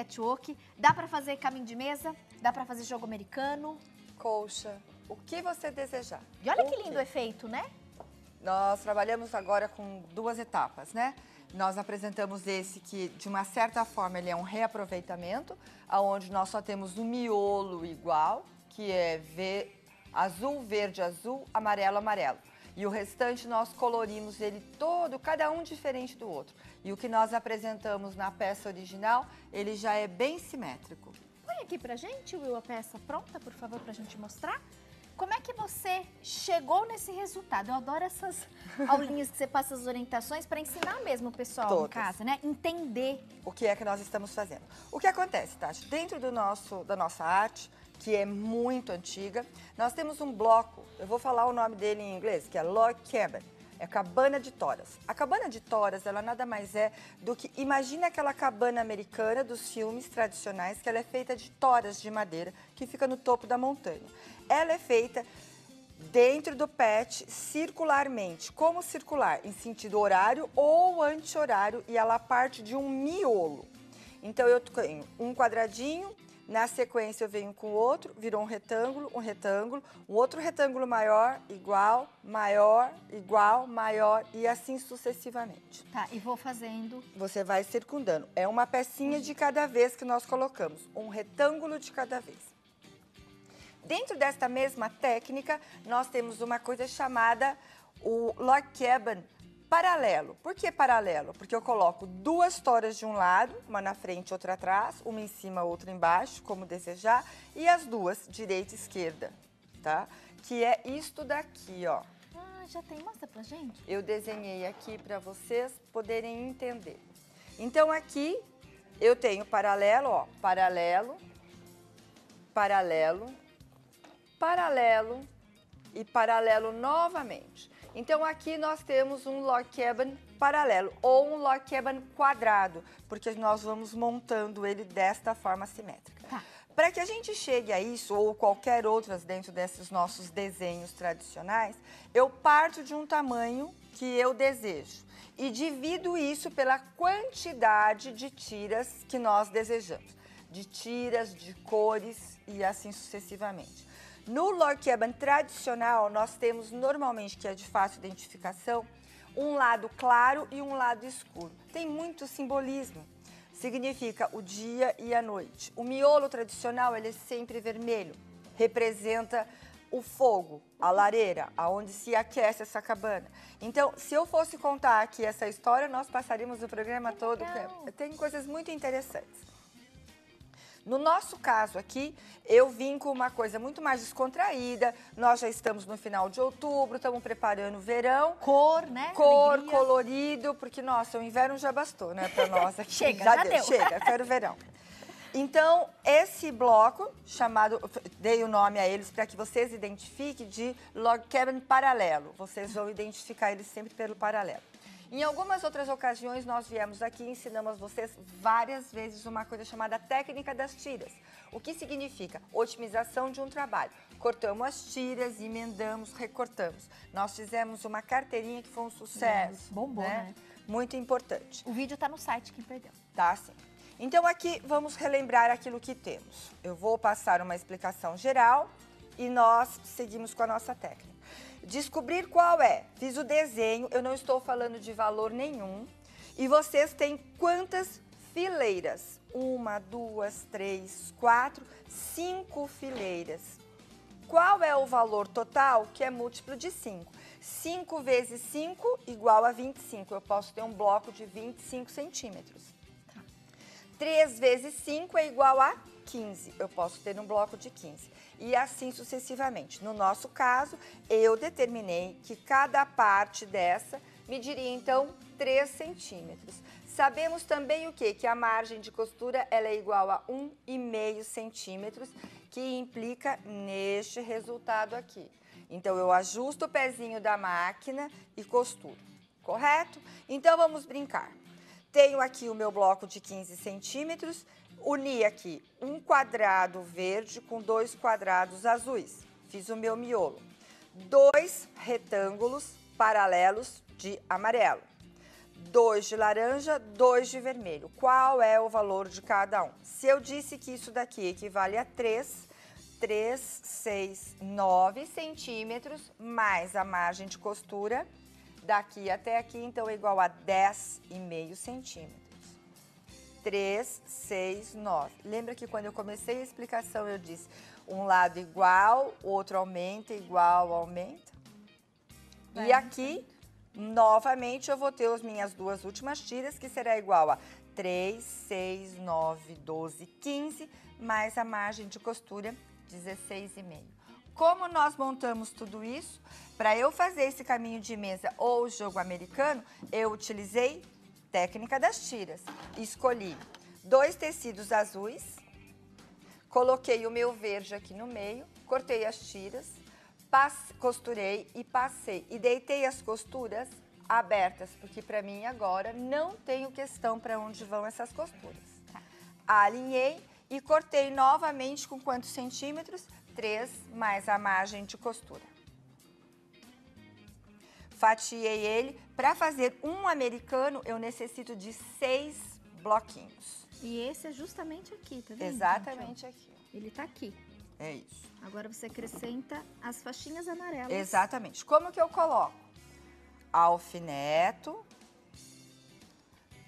patchwork. Dá pra fazer caminho de mesa, dá pra fazer jogo americano. Colcha, o que você desejar. E olha que lindo o efeito, né? Nós trabalhamos agora com 2 etapas, né? Nós apresentamos esse que, de uma certa forma, ele é um reaproveitamento, onde nós só temos um miolo igual, que é azul, verde, azul, amarelo, amarelo. E o restante nós colorimos ele todo, cada um diferente do outro. E o que nós apresentamos na peça original, ele já é bem simétrico. Põe aqui pra gente, Will, a peça pronta, por favor, pra gente mostrar. Como é que você chegou nesse resultado? Eu adoro essas aulinhas que você passa as orientações para ensinar mesmo o pessoal em casa, né? Entender o que é que nós estamos fazendo. O que acontece, Tati? Dentro da nossa arte, que é muito antiga, nós temos um bloco, eu vou falar o nome dele em inglês, que é log cabin. É cabana de toras. A cabana de toras, ela nada mais é do que... Imagina aquela cabana americana dos filmes tradicionais, que ela é feita de toras de madeira, que fica no topo da montanha. Ela é feita dentro do pet circularmente. Como circular? Em sentido horário ou anti-horário, e ela parte de um miolo. Então, eu tenho um quadradinho, na sequência eu venho com outro, virou um retângulo, um outro retângulo maior, igual, maior e assim sucessivamente. Tá, e vou fazendo... Você vai circundando. É uma pecinha de cada vez que nós colocamos, um retângulo de cada vez. Dentro desta mesma técnica, nós temos uma coisa chamada o log cabin paralelo. Por que paralelo? Porque eu coloco 2 toras de um lado, uma na frente e outra atrás, uma em cima, outra embaixo, como desejar, e as 2, direita e esquerda, tá? Que é isto daqui, ó. Ah, já tem, mostra pra gente. Eu desenhei aqui para vocês poderem entender. Então, aqui eu tenho paralelo, ó, paralelo, paralelo, paralelo e paralelo novamente. Então, aqui nós temos um log cabin paralelo ou um log cabin quadrado, porque nós vamos montando ele desta forma simétrica. Tá. Para que a gente chegue a isso, ou qualquer outras dentro desses nossos desenhos tradicionais, eu parto de um tamanho que eu desejo e divido isso pela quantidade de tiras que nós desejamos. De tiras, de cores e assim sucessivamente. No log cabin tradicional, nós temos normalmente, que é de fácil identificação, um lado claro e um lado escuro. Tem muito simbolismo. Significa o dia e a noite. O miolo tradicional, ele é sempre vermelho. Representa o fogo, a lareira, aonde se aquece essa cabana. Então, se eu fosse contar aqui essa história, nós passaríamos o programa todo. Tem coisas muito interessantes. No nosso caso aqui, eu vim com uma coisa muito mais descontraída. Nós já estamos no final de outubro, estamos preparando o verão. Cor, né? Cor, alegria. Colorido, porque, nossa, o inverno já bastou, né, para nós aqui. Chega, já já deu. Chega, quero verão. Então, esse bloco, chamado, dei o nome a eles para que vocês identifiquem de log cabin paralelo. Vocês vão identificar eles sempre pelo paralelo. Em algumas outras ocasiões, nós viemos aqui e ensinamos vocês várias vezes uma coisa chamada técnica das tiras. O que significa? Otimização de um trabalho. Cortamos as tiras, emendamos, recortamos. Nós fizemos uma carteirinha que foi um sucesso. Bombou, né? Muito importante. O vídeo tá no site, quem perdeu. Tá, sim. Então, aqui, vamos relembrar aquilo que temos. Eu vou passar uma explicação geral e nós seguimos com a nossa técnica. Descobrir qual é. Fiz o desenho, eu não estou falando de valor nenhum. E vocês têm quantas fileiras? 1, 2, 3, 4, 5 fileiras. Qual é o valor total? Que é múltiplo de 5. 5 vezes 5 igual a 25. Eu posso ter um bloco de 25 centímetros. 3 vezes 5 é igual a 15. Eu posso ter um bloco de 15. E assim sucessivamente. No nosso caso, eu determinei que cada parte dessa mediria, então, 3 centímetros. Sabemos também o quê? Que a margem de costura ela é igual a 1,5 centímetros, que implica neste resultado aqui. Então, eu ajusto o pezinho da máquina e costuro, correto? Então, vamos brincar. Tenho aqui o meu bloco de 15 centímetros, uni aqui um quadrado verde com 2 quadrados azuis. Fiz o meu miolo. 2 retângulos paralelos de amarelo. 2 de laranja, 2 de vermelho. Qual é o valor de cada um? Se eu disse que isso daqui equivale a 3, 6, 9 centímetros, mais a margem de costura, daqui até aqui, então, é igual a 10,5 centímetros. 3, 6, 9. Lembra que quando eu comecei a explicação, eu disse um lado igual, outro aumenta, igual, aumenta? E aqui, novamente, eu vou ter as minhas duas últimas tiras, que será igual a 3, 6, 9, 12, 15, mais a margem de costura, 16,5. Como nós montamos tudo isso? Para eu fazer esse caminho de mesa ou jogo americano, eu utilizei técnica das tiras. Escolhi 2 tecidos azuis, coloquei o meu verde aqui no meio, cortei as tiras, costurei e passei. E deitei as costuras abertas, porque para mim agora não tenho questão para onde vão essas costuras. Alinhei e cortei novamente com quantos centímetros? 3 mais a margem de costura. Fatiei ele. Para fazer um americano, eu necessito de 6 bloquinhos. E esse é justamente aqui, tá vendo? Exatamente, gente, aqui. Ele tá aqui. É isso. Agora você acrescenta as faixinhas amarelas. Exatamente. Como que eu coloco? Alfineto,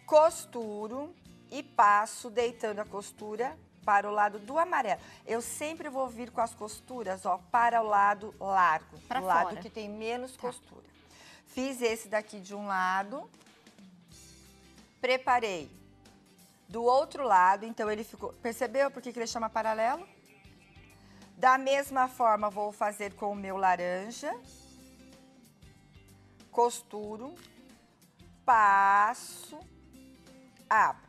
costuro e passo deitando a costura para o lado do amarelo. Eu sempre vou vir com as costuras, ó, para o lado largo, para o fora. Lado que tem menos costura. Fiz esse daqui de um lado, preparei do outro lado, então ele ficou... Percebeu por que ele chama paralelo? Da mesma forma, vou fazer com o meu laranja. Costuro, passo, abro.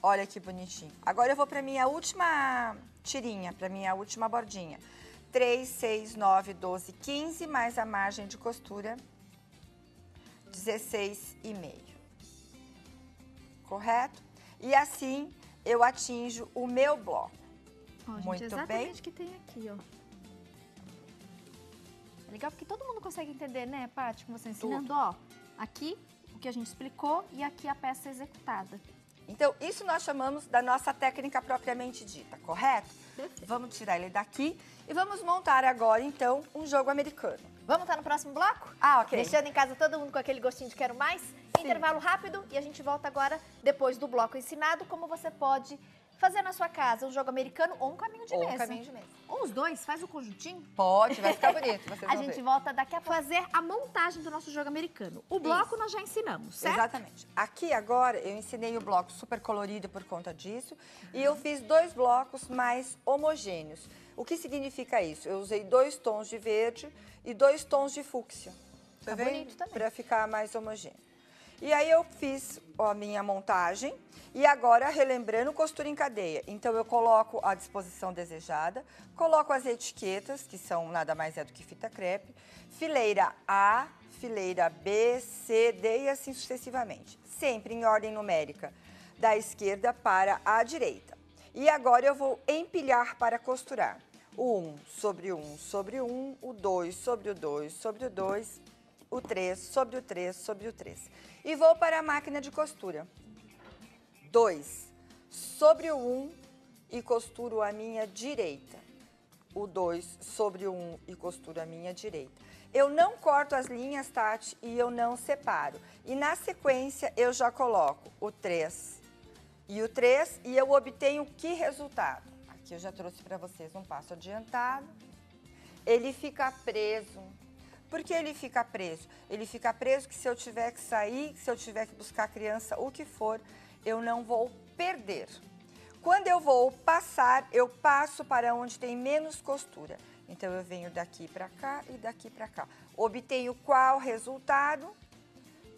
Olha que bonitinho. Agora eu vou para minha última tirinha, para minha última bordinha. 3, 6, 9, 12, 15, mais a margem de costura, 16,5. Correto? E assim eu atinjo o meu bloco. Ó, gente, muito exatamente bem. o que tem aqui, ó. É legal porque todo mundo consegue entender, né, Paty, com você ensinando, Tudo. ó. Aqui o que a gente explicou e aqui a peça executada. Então, isso nós chamamos da nossa técnica propriamente dita, correto? Perfeito. Vamos tirar ele daqui e vamos montar agora, então, um jogo americano. Vamos estar no próximo bloco? Ah, ok. Deixando em casa todo mundo com aquele gostinho de quero mais. Sim. Intervalo rápido e a gente volta agora, depois do bloco ensinado, como você pode fazer na sua casa um jogo americano ou um caminho de mesa. Ou um caminho de mesa. Ou os dois, faz o conjuntinho. Pode, vai ficar bonito, vocês A vão gente ver. volta daqui a fazer a montagem do nosso jogo americano. O bloco nós já ensinamos, certo? Exatamente. Aqui agora eu ensinei o bloco super colorido por conta disso e eu fiz 2 blocos mais homogêneos. O que significa isso? Eu usei 2 tons de verde e 2 tons de fúcsia. Tá bonito também. Para ficar mais homogêneo. E aí eu fiz a minha montagem e agora, relembrando, costura em cadeia. Então eu coloco a disposição desejada, coloco as etiquetas, que são nada mais é do que fita crepe, fileira A, fileira B, C, D e assim sucessivamente. Sempre em ordem numérica, da esquerda para a direita. E agora eu vou empilhar para costurar. O 1 sobre o 1 sobre o 1, o 2 sobre o 2 sobre o 2, o 3 sobre o 3 sobre o 3. E vou para a máquina de costura. 2 sobre o 1 e costuro a minha direita. O 2 sobre o 1 e costuro a minha direita. Eu não corto as linhas, Tati, e eu não separo. E na sequência eu já coloco o 3 e o 3 e eu obtenho que resultado? Aqui eu já trouxe para vocês um passo adiantado. Ele fica preso. Por que ele fica preso? Ele fica preso que se eu tiver que sair, se eu tiver que buscar a criança, o que for, eu não vou perder. Quando eu vou passar, eu passo para onde tem menos costura. Então, eu venho daqui para cá e daqui para cá. Obtenho qual resultado?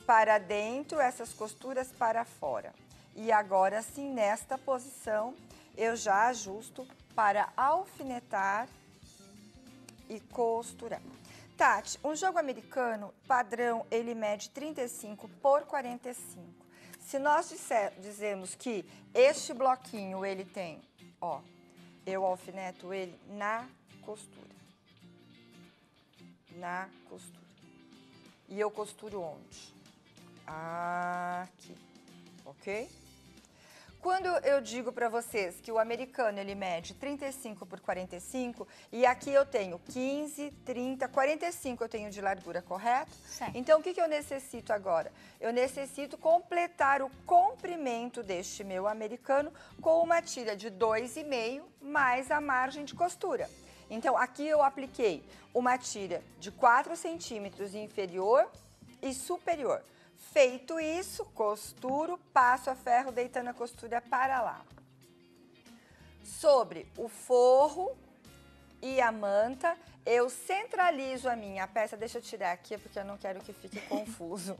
Para dentro, essas costuras para fora. E agora sim, nesta posição, eu já ajusto para alfinetar e costurar. Tati, um jogo americano padrão, ele mede 35 por 45. Se nós dizemos que este bloquinho, ele tem, ó, eu alfineto ele na costura. Na costura. E eu costuro onde? aqui, ok? Quando eu digo para vocês que o americano, ele mede 35 por 45, e aqui eu tenho 15, 30, 45 eu tenho de largura, correto? Certo. Então, o que eu necessito agora? Eu necessito completar o comprimento deste meu americano com uma tira de 2,5 mais a margem de costura. Então, aqui eu apliquei uma tira de 4 centímetros inferior e superior. Feito isso, costuro, passo a ferro deitando a costura para lá. Sobre o forro e a manta, eu centralizo a minha peça. Deixa eu tirar aqui, porque eu não quero que fique confuso.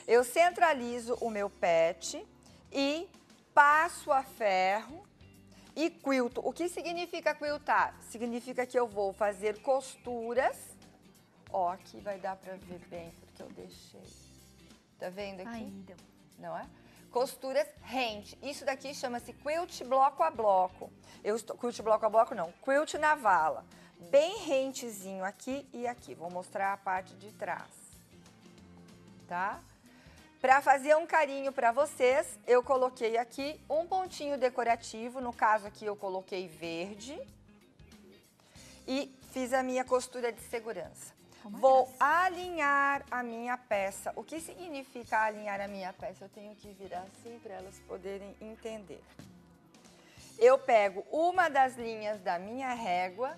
Eu centralizo o meu pet e passo a ferro e quilto. O que significa quiltar? Significa que eu vou fazer costuras. Ó, aqui vai dar para ver bem, porque eu deixei. Tá vendo aqui? Ainda. Não é? Costuras rente. Isso daqui chama-se quilt bloco a bloco. Quilt bloco a bloco não, quilt na vala. Bem rentezinho aqui e aqui. Vou mostrar a parte de trás. Tá? Para fazer um carinho para vocês, eu coloquei aqui um pontinho decorativo. No caso aqui eu coloquei verde. E fiz a minha costura de segurança. Vou alinhar a minha peça. O que significa alinhar a minha peça? Eu tenho que virar assim para elas poderem entender. Eu pego uma das linhas da minha régua.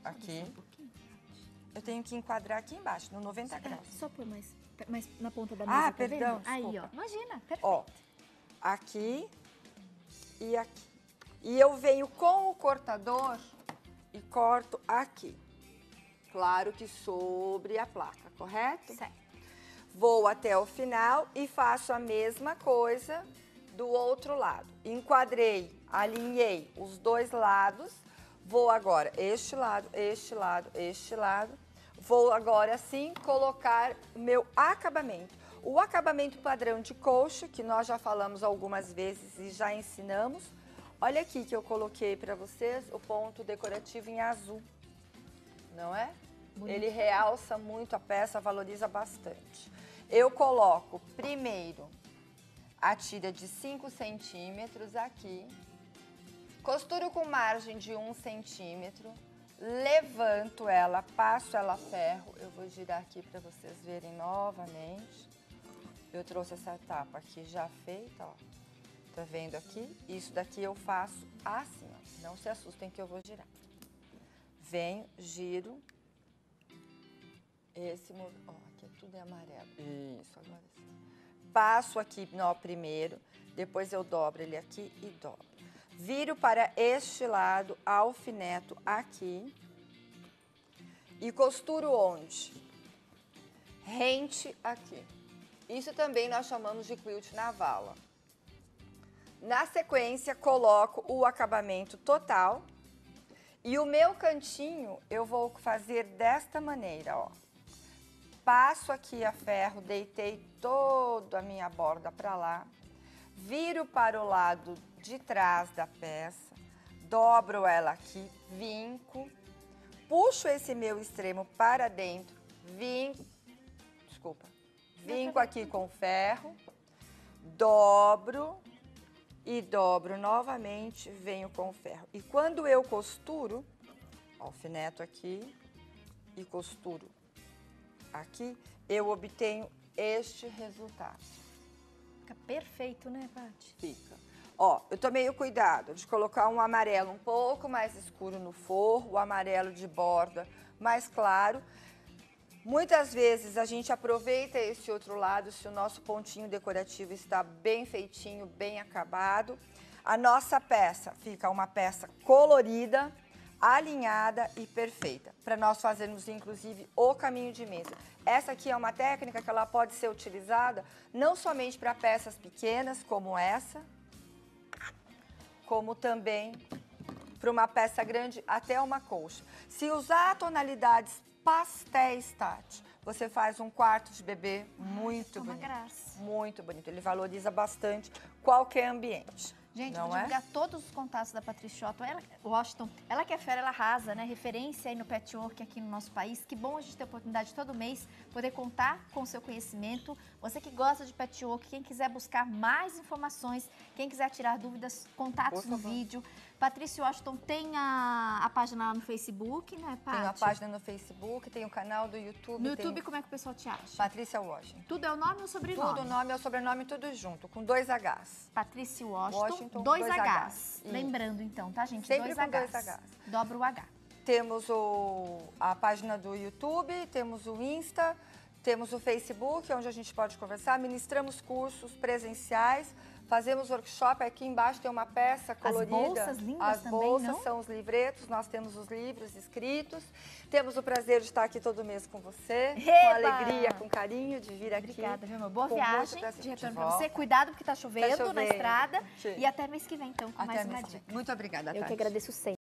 Aqui. Eu tenho que enquadrar aqui embaixo, no 90 graus. Só por mais na ponta da mesa, perdão, tá vendo? Aí, desculpa. ó. Imagina, perfeito. Ó, aqui e aqui. E eu venho com o cortador e corto aqui. Claro que sobre a placa, correto? Certo. Vou até o final e faço a mesma coisa do outro lado. Enquadrei, alinhei os dois lados. Vou agora este lado, este lado, este lado. Vou agora sim colocar o meu acabamento. O acabamento padrão de coxa, que nós já falamos algumas vezes e já ensinamos. Olha aqui que eu coloquei para vocês o ponto decorativo em azul. Não é? Bonito. Ele realça muito a peça, valoriza bastante. Eu coloco primeiro a tira de 5 centímetros aqui. Costuro com margem de 1 centímetro. Levanto ela, passo ela a ferro. Eu vou girar aqui para vocês verem novamente. Eu trouxe essa etapa aqui já feita, ó. Tá vendo aqui? Isso daqui eu faço assim, ó. Não se assustem que eu vou girar. Venho, giro. Esse movimento, ó, aqui tudo é amarelo. Isso, agora sim. Passo aqui no primeiro, depois eu dobro ele aqui e dobro. Viro para este lado, alfineto aqui. E costuro onde? Rente aqui. Isso também nós chamamos de quilt na vala. Na sequência, coloco o acabamento total. E o meu cantinho, eu vou fazer desta maneira, ó. Passo aqui a ferro, deitei toda a minha borda para lá. Viro para o lado de trás da peça. Dobro ela aqui, vinco. Puxo esse meu extremo para dentro. Vinco aqui com ferro. Dobro. E dobro novamente, venho com ferro. E quando eu costuro, alfineto aqui e costuro aqui, eu obtenho este resultado. Fica perfeito, né, Paty? Fica. Ó, eu tomei o cuidado de colocar um amarelo um pouco mais escuro no forro, o amarelo de borda mais claro. Muitas vezes a gente aproveita esse outro lado se o nosso pontinho decorativo está bem feitinho, bem acabado. A nossa peça fica uma peça colorida, alinhada e perfeita, para nós fazermos inclusive o caminho de mesa. Essa aqui é uma técnica que ela pode ser utilizada não somente para peças pequenas como essa, como também para uma peça grande, até uma colcha. Se usar tonalidades pastéis, Tati, você faz um quarto de bebê muito bonito. Uma graça. Muito bonito. Ele valoriza bastante qualquer ambiente. Gente, vou divulgar todos os contatos da Patrícia Washington. Ela que é fera, ela arrasa, né? Referência aí no patchwork aqui no nosso país. Que bom a gente ter a oportunidade todo mês poder contar com o seu conhecimento. Você que gosta de patchwork, quem quiser buscar mais informações, quem quiser tirar dúvidas, contatos no vídeo. Patrícia Washington tem a página lá no Facebook, né, Paty? Tem a página no Facebook, tem o canal do YouTube. No YouTube, como é que o pessoal te acha? Patrícia Washington. Tudo é o nome ou o sobrenome? Tudo o nome é o sobrenome, tudo junto, com 2 Hs. Patrícia Washington, 2 Hs. Lembrando então, tá, gente? Sempre 2 com 2 Hs. Dobra o H. Temos a página do YouTube, temos o Insta, temos o Facebook, onde a gente pode conversar. Ministramos cursos presenciais. Fazemos workshop, aqui embaixo tem uma peça colorida. As bolsas lindas também, As bolsas são os livretos, nós temos os livros escritos. Temos o prazer de estar aqui todo mês com você, com alegria, com carinho de vir aqui. Obrigada, meu amor. Boa viagem de retorno para você. Cuidado porque tá chovendo na estrada. E até mês que vem, então, com mais uma dica. Muito obrigada, Tati. Eu que agradeço sempre.